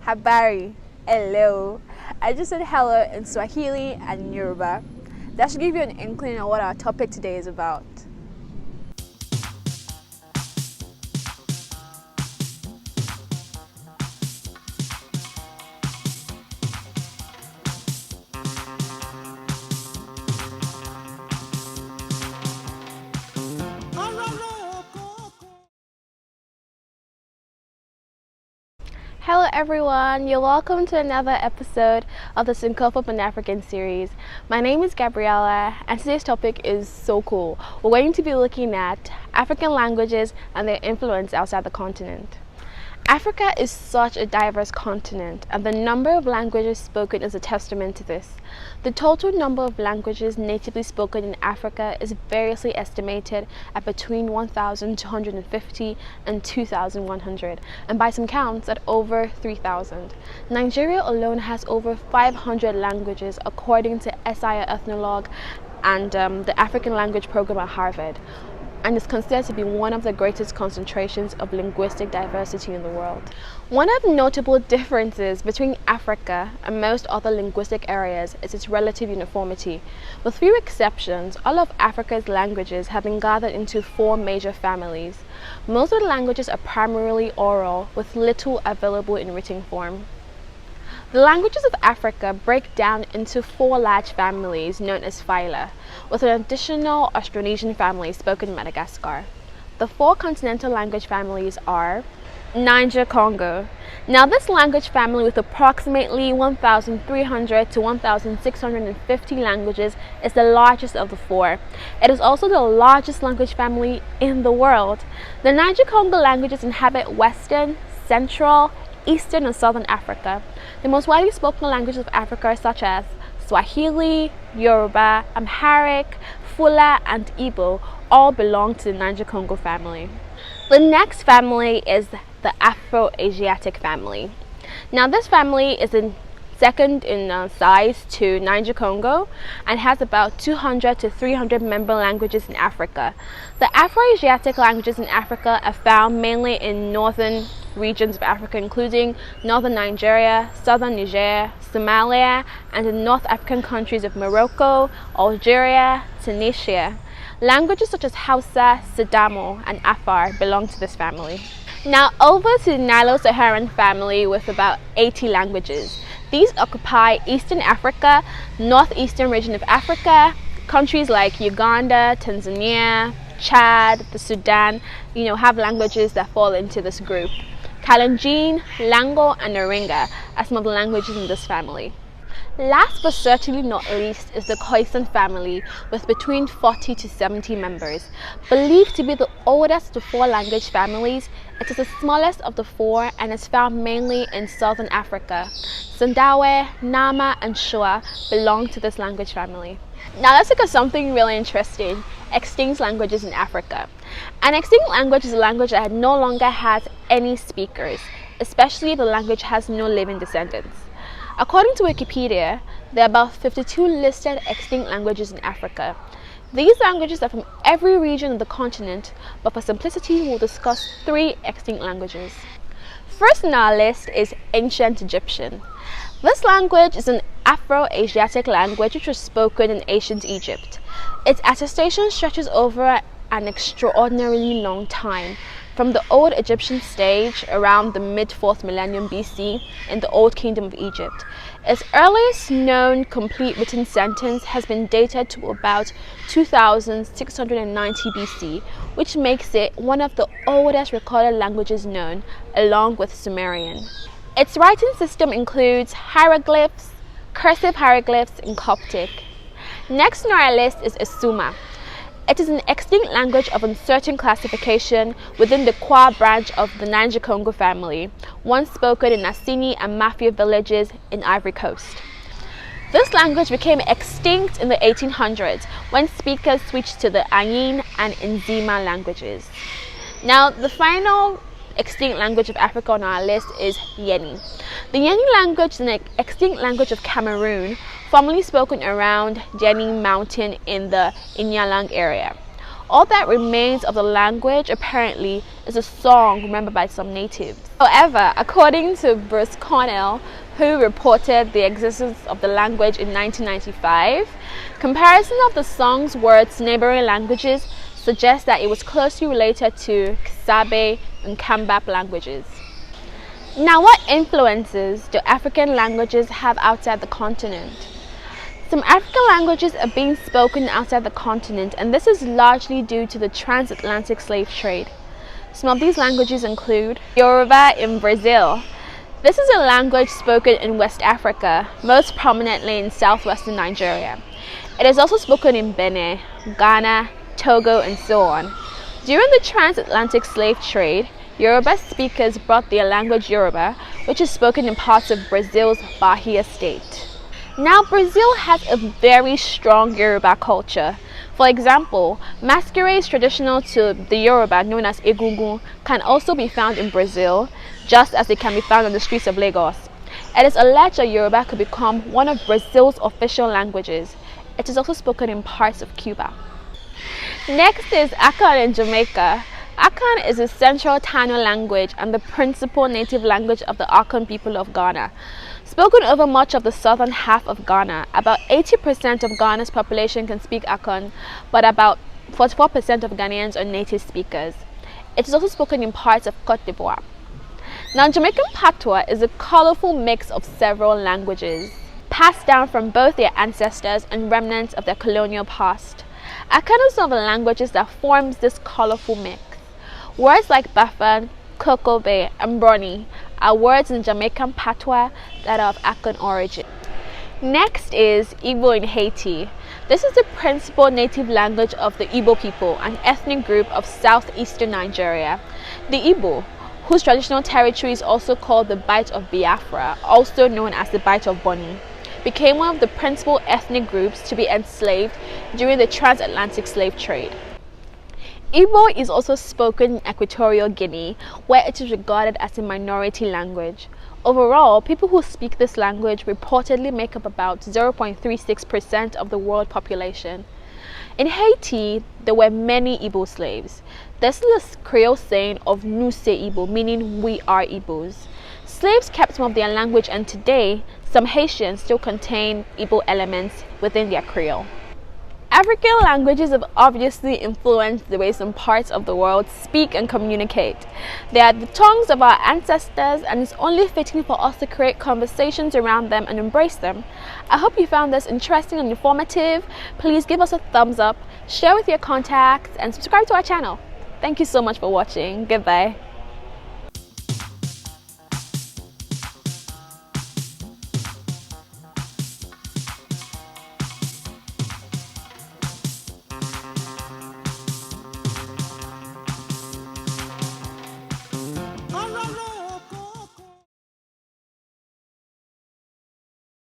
habari, hello. I just said hello in Swahili and Yoruba. That should give you an inkling on what our topic today is about. Hello everyone, you're welcome to another episode of the Syncopa Pan-African series. My name is Gabriella and today's topic is so cool. We're going to be looking at African languages and their influence outside the continent. Africa is such a diverse continent and the number of languages spoken is a testament to this. The total number of languages natively spoken in Africa is variously estimated at between 1,250 and 2,100, and by some counts at over 3,000. Nigeria alone has over 500 languages according to SIA Ethnologue and the African Language Program at Harvard, and is considered to be one of the greatest concentrations of linguistic diversity in the world. One of the notable differences between Africa and most other linguistic areas is its relative uniformity. With few exceptions, all of Africa's languages have been gathered into 4 major families. Most of the languages are primarily oral, with little available in written form. The languages of Africa break down into 4 large families known as phyla, with an additional Austronesian family spoken in Madagascar. The 4 continental language families are Niger-Congo. Now this language family, with approximately 1,300 to 1,650 languages, is the largest of the 4. It is also the largest language family in the world. The Niger-Congo languages inhabit Western, Central, Eastern and Southern Africa. The most widely spoken languages of Africa are such as Swahili, Yoruba, Amharic, Fula and Igbo all belong to the Niger-Congo family. The next family is the Afro-Asiatic family. Now this family is second in size to Niger-Congo and has about 200 to 300 member languages in Africa. The Afro-Asiatic languages in Africa are found mainly in northern regions of Africa, including northern Nigeria, southern Niger, Somalia, and the North African countries of Morocco, Algeria, Tunisia. Languages such as Hausa, Sidamo, and Afar belong to this family. Now over to the Nilo-Saharan family with about 80 languages. These occupy Eastern Africa, northeastern region of Africa, countries like Uganda, Tanzania, Chad, the Sudan, have languages that fall into this group. Kalenjin, Lango, and Naringa are some of the languages in this family. Last but certainly not least is the Khoisan family with between 40 to 70 members. Believed to be the oldest of the 4 language families, it is the smallest of the 4 and is found mainly in southern Africa. Sandawe, Nama, and Shua belong to this language family. Now let's look at something really interesting: extinct languages in Africa. An extinct language is a language that no longer has any speakers, especially if the language has no living descendants. According to Wikipedia, there are about 52 listed extinct languages in Africa. These languages are from every region of the continent, but for simplicity, we'll discuss 3 extinct languages. First on our list is Ancient Egyptian. This language is an Afro-Asiatic language which was spoken in ancient Egypt. Its attestation stretches over an extraordinarily long time, from the Old Egyptian stage around the mid-4th millennium BC in the Old Kingdom of Egypt. Its earliest known complete written sentence has been dated to about 2690 BC, which makes it one of the oldest recorded languages known, along with Sumerian. Its writing system includes hieroglyphs, cursive hieroglyphs, and Coptic. Next on our list is Asuma. It is an extinct language of uncertain classification within the Kwa branch of the Niger-Congo family, once spoken in Assini and Mafia villages in Ivory Coast. This language became extinct in the 1800s when speakers switched to the Ayin and Nzima languages. Now, the final extinct language of Africa on our list is Yani. The Yani language is an extinct language of Cameroon, formerly spoken around Yani Mountain in the Inyalang area. All that remains of the language apparently is a song remembered by some natives. However, according to Bruce Cornell, who reported the existence of the language in 1995, comparison of the song's words to neighboring languages suggests that it was closely related to Kisabe and Kambap languages. Now, what influences do African languages have outside the continent? Some African languages are being spoken outside the continent, and this is largely due to the transatlantic slave trade. Some of these languages include Yoruba in Brazil. This is a language spoken in West Africa, most prominently in southwestern Nigeria. It is also spoken in Benin, Ghana, Togo, and so on. During the transatlantic slave trade, Yoruba speakers brought their language Yoruba, which is spoken in parts of Brazil's Bahia state. Now, Brazil has a very strong Yoruba culture. For example, masquerades traditional to the Yoruba, known as Egungun, can also be found in Brazil, just as they can be found on the streets of Lagos. It is alleged that Yoruba could become one of Brazil's official languages. It is also spoken in parts of Cuba. Next is Akan in Jamaica. Akan is a central Tano language and the principal native language of the Akan people of Ghana. Spoken over much of the southern half of Ghana, about 80% of Ghana's population can speak Akan, but about 44% of Ghanaians are native speakers. It is also spoken in parts of Côte d'Ivoire. Now, Jamaican Patois is a colorful mix of several languages, passed down from both their ancestors and remnants of their colonial past. Akan is one of the languages that forms this colorful mix. Words like Bafan, Kokobe, and Brony are words in Jamaican Patois that are of Akan origin. Next is Igbo in Haiti. This is the principal native language of the Igbo people, an ethnic group of southeastern Nigeria. The Igbo, whose traditional territory is also called the Bight of Biafra, also known as the Bight of Bonny, became one of the principal ethnic groups to be enslaved during the transatlantic slave trade. Igbo is also spoken in Equatorial Guinea, where it is regarded as a minority language. Overall, people who speak this language reportedly make up about 0.36% of the world population. In Haiti, there were many Igbo slaves. This is a Creole saying of "Nous c'est Igbo," meaning we are Igbos. Slaves kept some of their language, and today, some Haitians still contain Igbo elements within their Creole. African languages have obviously influenced the way some parts of the world speak and communicate. They are the tongues of our ancestors, and it's only fitting for us to create conversations around them and embrace them. I hope you found this interesting and informative. Please give us a thumbs up, share with your contacts, and subscribe to our channel. Thank you so much for watching. Goodbye.